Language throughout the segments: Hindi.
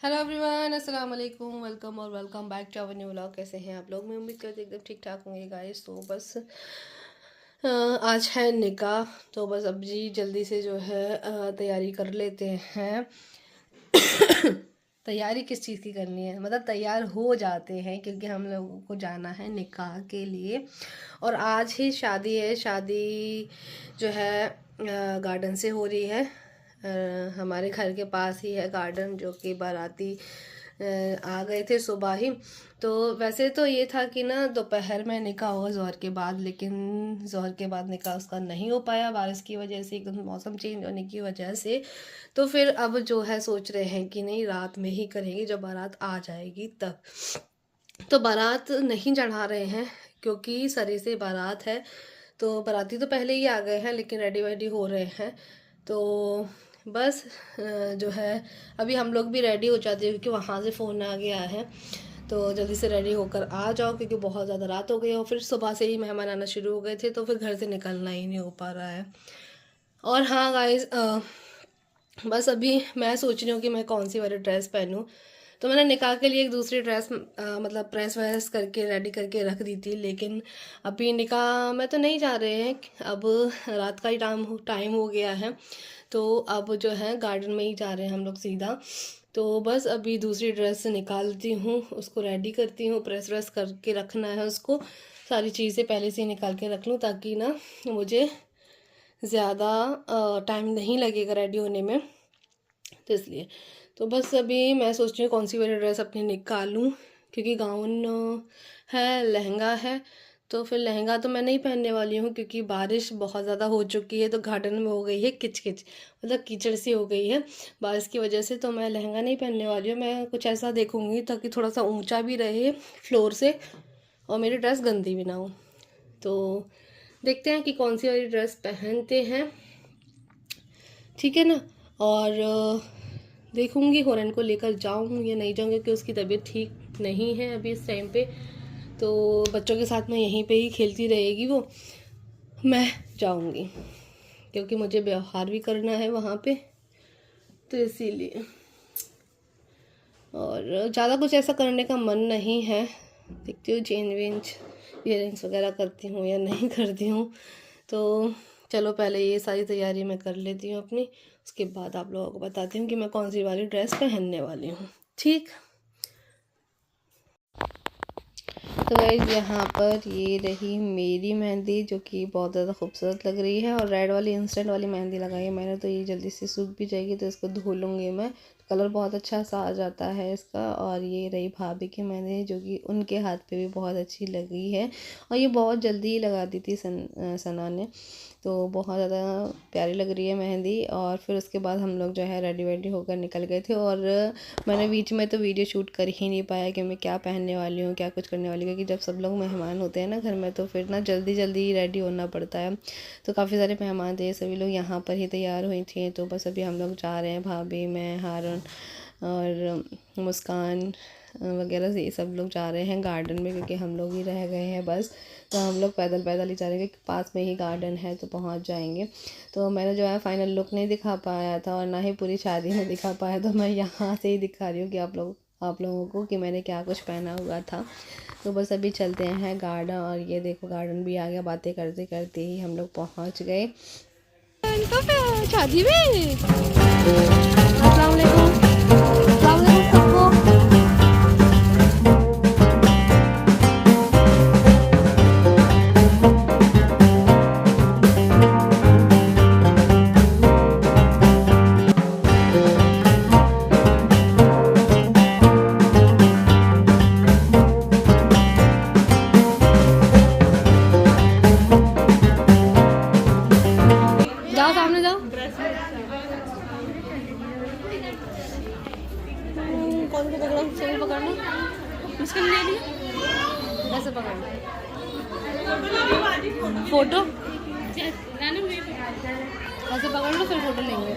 हेलो एवरीवन, अस्सलाम वालेकुम। Welcome back to our new vlog. कैसे हैं आप लोग? मैं उम्मीद करती हूँ एकदम ठीक ठाक होंगे गाइस। तो बस आज है निकाह, तो बस अब जी जल्दी से जो है तैयारी कर लेते हैं। तैयारी किस चीज़ की करनी है, मतलब तैयार हो जाते हैं क्योंकि हम लोगों को जाना है निकाह के लिए। और आज ही शादी है। शादी जो है गार्डन से हो रही है। हमारे घर के पास ही है गार्डन, जो कि बाराती आ गए थे सुबह ही। तो वैसे तो ये था कि ना दोपहर में निकाह होगा ज़ोहर के बाद, लेकिन ज़ोहर के बाद निकाह उसका नहीं हो पाया बारिश की वजह से, एकदम मौसम चेंज होने की वजह से। तो फिर अब जो है सोच रहे हैं कि नहीं, रात में ही करेंगे जब बारात आ जाएगी तब। तो बारात नहीं चढ़ा रहे हैं क्योंकि सरे से बारात है। तो बाराती तो पहले ही आ गए हैं, लेकिन रेडी वेडी हो रहे हैं। तो बस जो है अभी हम लोग भी रेडी हो जाते हैं क्योंकि वहाँ से फ़ोन आ गया है। तो जल्दी से रेडी होकर आ जाओ क्योंकि बहुत ज़्यादा रात हो गई है और फिर सुबह से ही मेहमान आना शुरू हो गए थे, तो फिर घर से निकलना ही नहीं हो पा रहा है। और हाँ गाइस, बस अभी मैं सोच रही हूँ कि मैं कौन सी वाली ड्रेस पहनूँ। तो मैंने निकाह के लिए एक दूसरी ड्रेस मतलब प्रेस वैस करके रेडी करके रख दी थी, लेकिन अभी निकाह में तो नहीं जा रहे हैं। अब रात का ही टाइम हो गया है, तो अब जो है गार्डन में ही जा रहे हैं हम लोग सीधा। तो बस अभी दूसरी ड्रेस निकालती हूँ, उसको रेडी करती हूँ, प्रेस व्रेस करके रखना है उसको। सारी चीज़ें पहले से ही निकाल के रख लूँ ताकि ना मुझे ज़्यादा टाइम नहीं लगेगा रेडी होने में, तो इसलिए। तो बस अभी मैं सोच रही हूँ कौन सी वाली ड्रेस अपनी निकालूं, क्योंकि गाउन है, लहंगा है। तो फिर लहंगा तो मैं नहीं पहनने वाली हूँ क्योंकि बारिश बहुत ज़्यादा हो चुकी है, तो गार्डन में हो गई है किच किच, मतलब कीचड़ सी हो गई है बारिश की वजह से। तो मैं लहंगा नहीं पहनने वाली हूँ, मैं कुछ ऐसा देखूँगी ताकि थोड़ा सा ऊंचा भी रहे फ्लोर से और मेरी ड्रेस गंदी भी ना हो। तो देखते हैं कि कौन सी वाली ड्रेस पहनते हैं, ठीक है ना। और देखूंगी होरन को लेकर जाऊँ या नहीं जाऊँ, क्योंकि उसकी तबीयत ठीक नहीं है अभी इस टाइम पे। तो बच्चों के साथ में यहीं पे ही खेलती रहेगी वो, मैं जाऊंगी क्योंकि मुझे व्यवहार भी करना है वहाँ पे, तो इसीलिए। और ज़्यादा कुछ ऐसा करने का मन नहीं है, देखती हूँ चेंज वेंज इयरिंग्स वगैरह करती हूँ या नहीं करती हूँ। तो चलो पहले ये सारी तैयारी मैं कर लेती हूँ अपनी, उसके बाद आप लोगों को बताती हूँ कि मैं कौन सी वाली ड्रेस पहनने वाली हूँ, ठीक। तो गाइस यहाँ पर ये रही मेरी मेहंदी, जो कि बहुत ज़्यादा खूबसूरत लग रही है। और रेड वाली इंस्टेंट वाली मेहंदी लगाई है मैंने, तो ये जल्दी से सूख भी जाएगी, तो इसको धो लूँगी मैं। कलर बहुत अच्छा सा आ जाता है इसका। और ये रही भाभी की मेहंदी, जो कि उनके हाथ पे भी बहुत अच्छी लगी है, और ये बहुत जल्दी ही लगा दी थी सना ने, तो बहुत ज़्यादा प्यारी लग रही है मेहंदी। और फिर उसके बाद हम लोग जो है रेडी वेडी होकर निकल गए थे। और मैंने बीच में तो वीडियो शूट कर ही नहीं पाया कि मैं क्या पहनने वाली हूँ, क्या कुछ करने वाली हूँ, क्योंकि जब सब लोग मेहमान होते हैं ना घर में, तो फिर ना जल्दी जल्दी रेडी होना पड़ता है। तो काफ़ी सारे मेहमान थे, सभी लोग यहाँ पर ही तैयार हुई थी। तो बस अभी हम लोग जा रहे हैं, भाभी, मैं, हारून और मुस्कान वगैरह से ये सब लोग जा रहे हैं गार्डन में, क्योंकि हम लोग ही रह गए हैं बस। तो हम लोग पैदल पैदल ही जा रहे हैं क्योंकि पास में ही गार्डन है, तो पहुंच जाएंगे। तो मैंने जो है फाइनल लुक नहीं दिखा पाया था और ना ही पूरी शादी में दिखा पाया, तो मैं यहाँ से ही दिखा रही हूँ कि आप लोगों को कि मैंने क्या कुछ पहना हुआ था। तो बस अभी चलते हैं गार्डन, और ये देखो गार्डन भी आ गया। बातें करते करते ही हम लोग पहुँच गए शादी में। अस्सलाम वालेकुम। अस्सलाम वालेकुम सबको। जाओ सामने जाओ। कौन को पकड़ो, चलो पकड़ना, मुश्किल ले ली, ऐसे पकड़ना। फोटो ऐसे पकड़ लो, फिर फोटो लेंगे।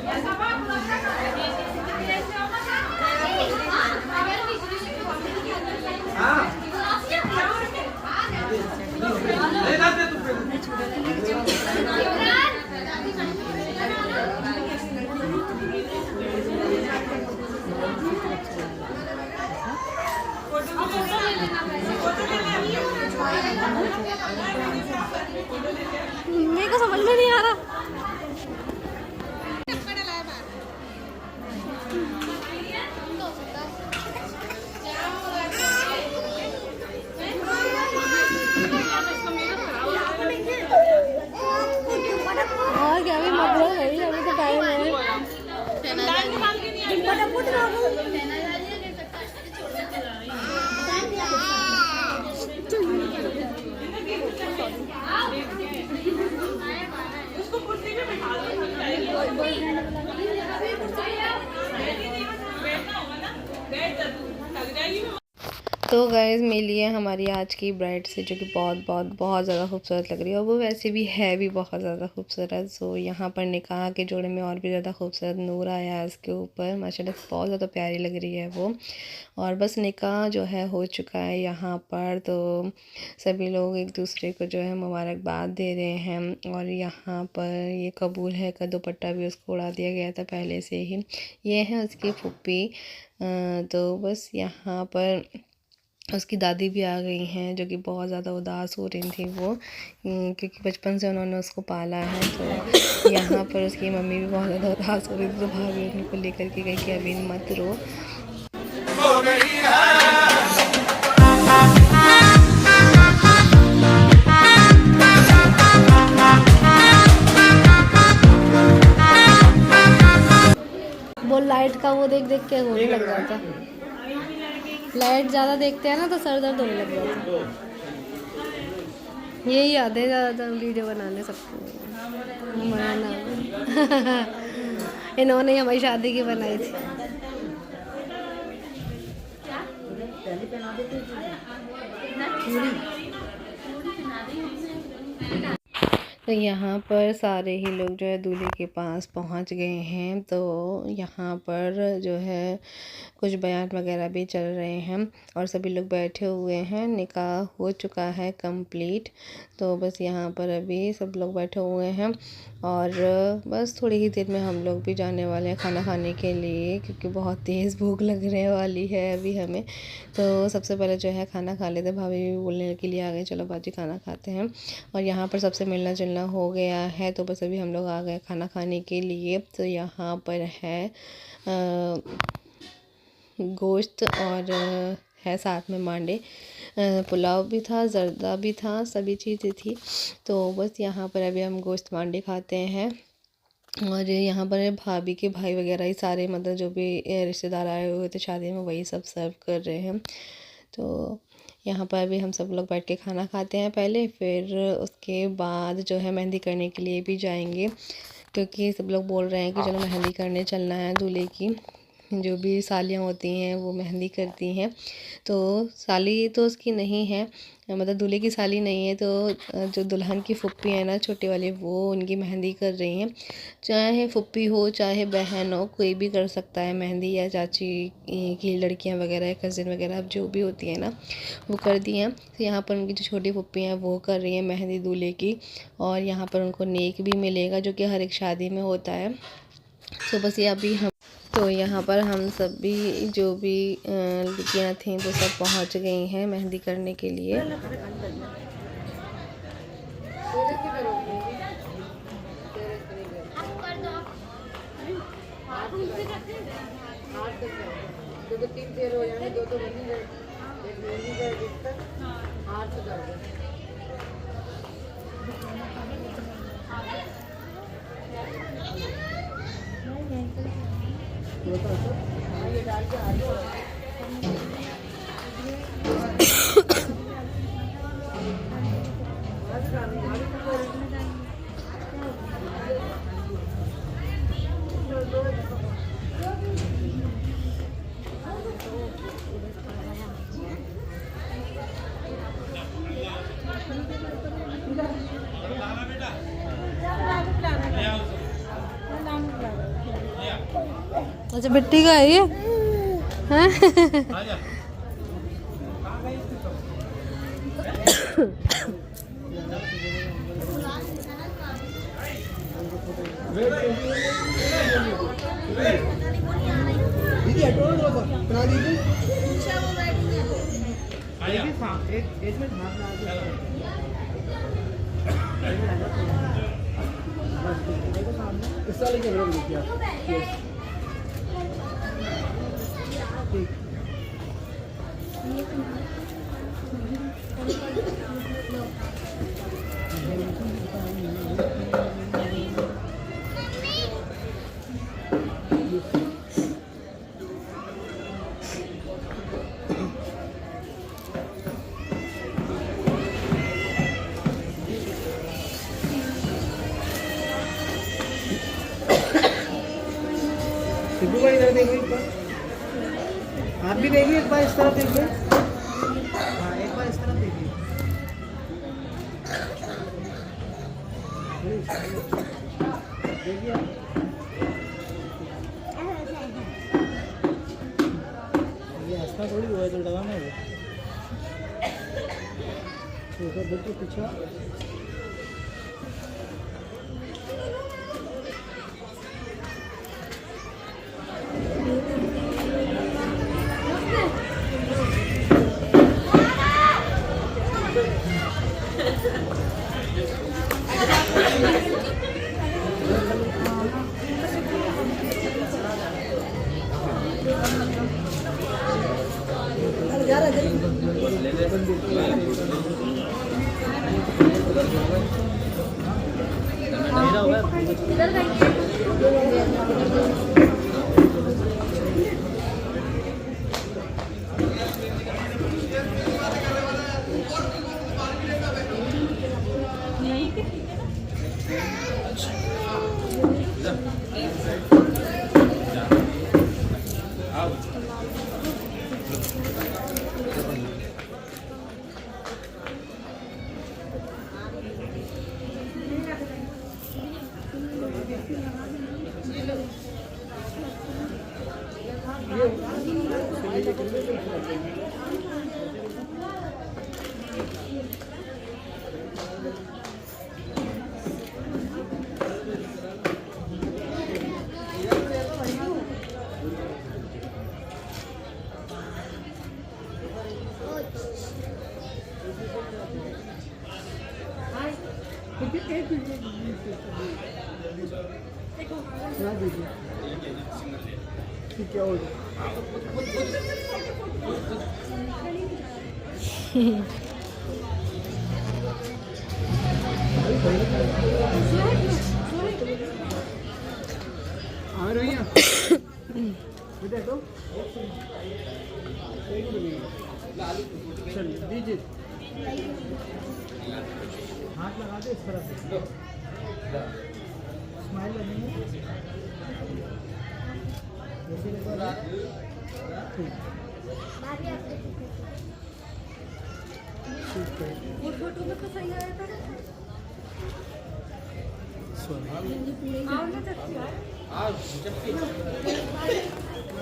तो गाइस मिली है हमारी आज की ब्राइड से, जो कि बहुत ज़्यादा खूबसूरत लग रही है और वो वैसे भी है भी बहुत ज़्यादा खूबसूरत। सो यहाँ पर निकाह के जोड़े में और भी ज़्यादा खूबसूरत नूर आया है उसके ऊपर, माशाल्लाह बहुत ज़्यादा प्यारी लग रही है वो। और बस निकाह जो है हो चुका है यहाँ पर, तो सभी लोग एक दूसरे को जो है मुबारकबाद दे रहे हैं। और यहाँ पर ये कबूल है का दुपट्टा भी उसको उड़ा दिया गया था पहले से ही। ये है उसकी फूफी। तो बस यहाँ पर उसकी दादी भी आ गई हैं, जो कि बहुत ज़्यादा उदास हो रही थी वो, क्योंकि बचपन से उन्होंने उसको पाला है। तो यहाँ पर उसकी मम्मी भी बहुत ज़्यादा उदास हो रही थी, तो भाभी उनको लेकर के गई कि अभी मत रो। वो लाइट का वो देख देख के होने लग जाता, लाइट ज़्यादा देखते हैं ना तो सर दर्द होने लग जाता है। यही याद है ज़्यादातर वीडियो बनाने सबको बनाना। इन्होंने हमारी शादी की बनाई थी। तो यहाँ पर सारे ही लोग जो है दूल्हे के पास पहुँच गए हैं। तो यहाँ पर जो है कुछ बयान वगैरह भी चल रहे हैं और सभी लोग बैठे हुए हैं। निकाह हो चुका है कंप्लीट। तो बस यहाँ पर अभी सब लोग बैठे हुए हैं और बस थोड़ी ही देर में हम लोग भी जाने वाले हैं खाना खाने के लिए, क्योंकि बहुत तेज़ भूख लगने वाली है अभी हमें। तो सबसे पहले जो है खाना खा लेते। भाभी भी बोलने के लिए आ गए, चलो बाजी खाना खाते हैं। और यहाँ पर सबसे मिलना जुलना हो गया है, तो बस अभी हम लोग आ गए खाना खाने के लिए। तो यहाँ पर है गोश्त और है साथ में मांडे, पुलाव भी था, ज़र्दा भी था, सभी चीज़ें थी। तो बस यहाँ पर अभी हम गोश्त मांडे खाते हैं। और यहाँ पर भाभी के भाई वगैरह ही सारे, मतलब जो भी रिश्तेदार आए हुए थे शादी में, वही सब सर्व कर रहे हैं। तो यहाँ पर अभी हम सब लोग बैठ के खाना खाते हैं पहले, फिर उसके बाद जो है मेहंदी करने के लिए भी जाएंगे, क्योंकि सब लोग बोल रहे हैं कि चलो मेहंदी करने चलना है। दूल्हे की जो भी सालियाँ होती हैं वो मेहंदी करती हैं। तो साली तो उसकी नहीं है, मतलब दूल्हे की साली नहीं है, तो जो दुल्हन की फुप्पी है ना छोटी वाली, वो उनकी मेहंदी कर रही हैं। चाहे फुप्पी हो चाहे बहन हो, कोई भी कर सकता है मेहंदी, या चाची की लड़कियां वगैरह, कज़िन वगैरह जो भी होती हैं ना, वो कर दी हैं। तो यहाँ पर उनकी जो छोटी फुप्पी हैं वो कर रही हैं मेहंदी दूल्हे की। और यहाँ पर उनको नेक भी मिलेगा, जो कि हर एक शादी में होता है। तो बस ये अभी हम, तो यहाँ पर हम सब भी जो भी लड़कियाँ थीं वो सब पहुँच गई हैं मेहंदी करने के लिए। अच्छा बिट्टी का है ये, हैं? सिद्धू भाई इधर देखो एक बार, आप भी देखिए एक बार इस तरफ देखिए। हाँ एक बार इस तरफ देखिए। देखिए ये ऐसा थोड़ी हुआ है तो लगाना है वो देखो पीछे। क्या हो गया? आ रही हैं देखो चलिए दीजिए हाथ लगा दे इस तरफ स्माइल बनेंगे ऐसे ठीक है वो फोटो में तो सही आया था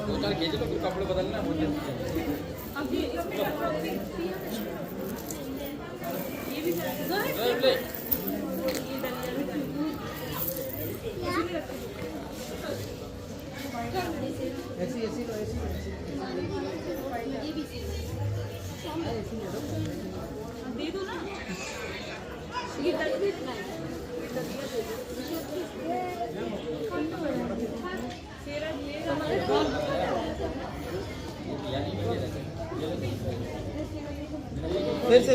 दो चार खींच लो फिर कपड़े बदलना ऐसी ऐसी ऐसी दे दो ना ये तस्वीर नहीं फिर से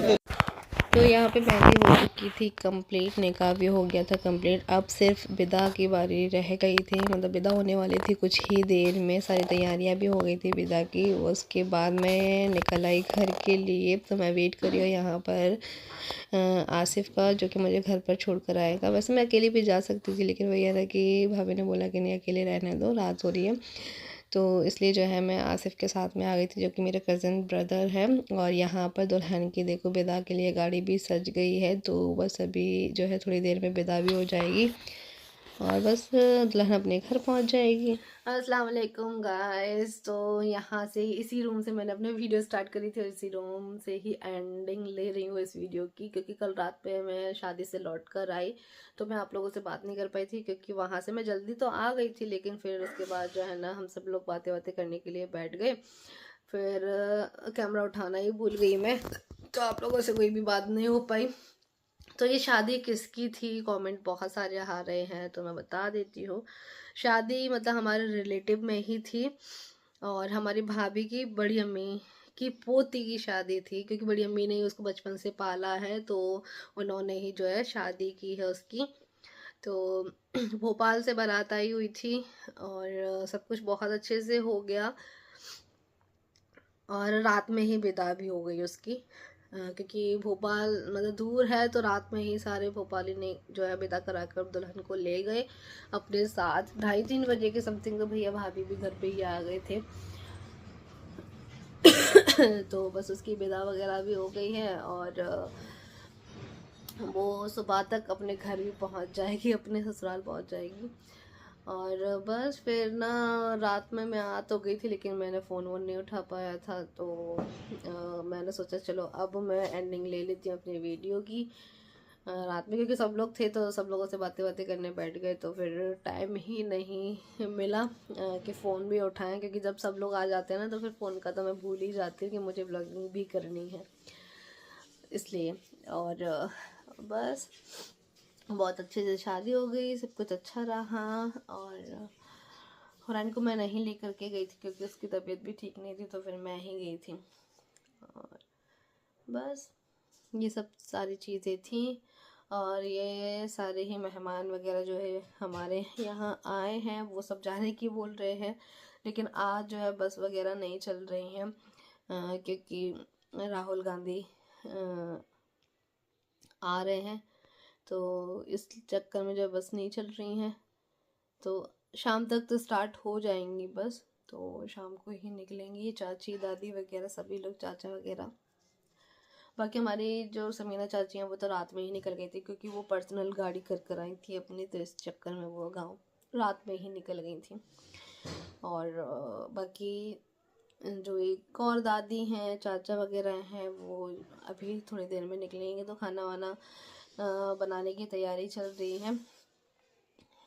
तो यहाँ पे मेहंदी हो चुकी थी कंप्लीट, निकाह भी हो गया था कंप्लीट। अब सिर्फ विदा की बारी रह गई थी, मतलब विदा होने वाली थी कुछ ही देर में, सारी तैयारियां भी हो गई थी विदा की। उसके बाद मैं निकल आई घर के लिए। तो मैं वेट कर रही हूँ यहाँ पर आसिफ का, जो कि मुझे घर पर छोड़ कर आएगा। वैसे मैं अकेली भी जा सकती थी, लेकिन वही था कि भाभी ने बोला कि नहीं अकेले रहने दो, रात हो रही है। तो इसलिए जो है मैं आसिफ के साथ में आ गई थी, जो कि मेरे कज़न ब्रदर है। और यहाँ पर दुल्हन की देखो विदा के लिए गाड़ी भी सज गई है। तो बस अभी जो है थोड़ी देर में विदा भी हो जाएगी और बस दुल्हन अपने घर पहुँच जाएगी। अस्सलाम वालेकुम गाइस। तो यहाँ से इसी रूम से मैंने अपने वीडियो स्टार्ट करी थी और इसी रूम से ही एंडिंग ले रही हूँ इस वीडियो की, क्योंकि कल रात पे मैं शादी से लौट कर आई तो मैं आप लोगों से बात नहीं कर पाई थी, क्योंकि वहाँ से मैं जल्दी तो आ गई थी, लेकिन फिर उसके बाद जो है ना हम सब लोग बातें बातें करने के लिए बैठ गए। फिर कैमरा उठाना ही भूल गई मैं, तो आप लोगों से कोई भी बात नहीं हो पाई। तो ये शादी किसकी थी, कमेंट बहुत सारे आ रहे हैं, तो मैं बता देती हूँ। शादी मतलब हमारे रिलेटिव में ही थी और हमारी भाभी की बड़ी अम्मी की पोती की शादी थी, क्योंकि बड़ी अम्मी ने ही उसको बचपन से पाला है, तो उन्होंने ही जो है शादी की है उसकी। तो भोपाल से बारात आई हुई थी और सब कुछ बहुत अच्छे से हो गया और रात में ही विदा भी हो गई उसकी। क्योंकि भोपाल मतलब दूर है, तो रात में ही सारे भोपाली ने जो है विदा करा कर दुल्हन को ले गए अपने साथ। 2:30-3 बजे के समथिंग तो भैया भाभी भी घर पे ही आ गए थे। तो बस उसकी विदा वगैरह भी हो गई है और वो सुबह तक अपने घर भी पहुंच जाएगी, अपने ससुराल पहुंच जाएगी। और बस फिर ना रात में मैं आ तो गई थी, लेकिन मैंने फ़ोन वोन नहीं उठा पाया था, तो मैंने सोचा चलो अब मैं एंडिंग ले लेती हूँ अपनी वीडियो की रात में, क्योंकि सब लोग थे तो सब लोगों से बातें करने बैठ गए, तो फिर टाइम ही नहीं मिला कि फ़ोन भी उठाएं, क्योंकि जब सब लोग आ जाते हैं ना तो फिर फ़ोन का तो मैं भूल ही जाती हूँ कि मुझे ब्लॉगिंग भी करनी है, इसलिए। और बस बहुत अच्छे से शादी हो गई, सब कुछ अच्छा रहा। और हुरैन को मैं नहीं लेकर के गई थी क्योंकि उसकी तबीयत भी ठीक नहीं थी, तो फिर मैं ही गई थी। और बस ये सब सारी चीज़ें थी। और ये सारे ही मेहमान वगैरह जो है हमारे यहाँ आए हैं, वो सब जाने की बोल रहे हैं, लेकिन आज जो है बस वगैरह नहीं चल रही हैं क्योंकि राहुल गांधी आ रहे हैं, तो इस चक्कर में जो बस नहीं चल रही हैं। तो शाम तक तो स्टार्ट हो जाएंगी बस, तो शाम को ही निकलेंगी चाची दादी वगैरह सभी लोग, चाचा वगैरह। बाकी हमारी जो समीना चाची हैं वो तो रात में ही निकल गई थी, क्योंकि वो पर्सनल गाड़ी कर आई थी अपनी, तो इस चक्कर में वो गांव रात में ही निकल गई थी। और बाकी जो एक और दादी हैं चाचा वगैरह हैं वो अभी थोड़ी देर में निकलेंगे, तो खाना वाना बनाने की तैयारी चल रही है।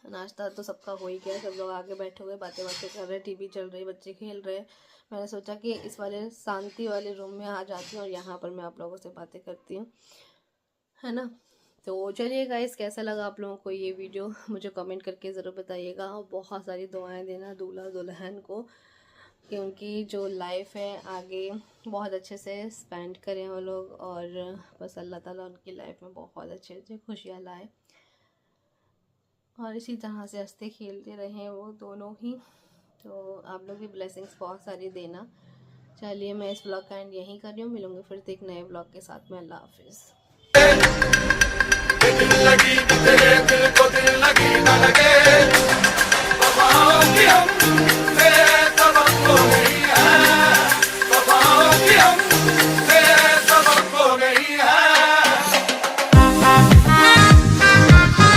नाश्ता तो सबका हो ही गया, सब लोग आगे बैठे हुए बातें कर रहे हैं, टीवी चल रही है, बच्चे खेल रहे हैं। मैंने सोचा कि इस वाले शांति वाले रूम में आ जाती हूँ और यहाँ पर मैं आप लोगों से बातें करती हूँ, है ना। तो चलिए गाइस, कैसा लगा आप लोगों को ये वीडियो मुझे कमेंट करके ज़रूर बताइएगा, और बहुत सारी दुआएं देना दूल्हा दुल्हन को, क्योंकि जो लाइफ है आगे बहुत अच्छे से स्पेंड करें वो लोग, और बस अल्लाह ताला उनकी लाइफ में बहुत अच्छे अच्छे खुशियाँ लाए, और इसी तरह से हंसते खेलते रहें वो दोनों ही। तो आप लोग भी ब्लेसिंग्स बहुत सारी देना। चलिए मैं इस ब्लॉग का एंड यहीं कर रही हूँ, मिलूँगी फिर से एक नए ब्लॉग के साथ में। अल्लाह हाफिज़।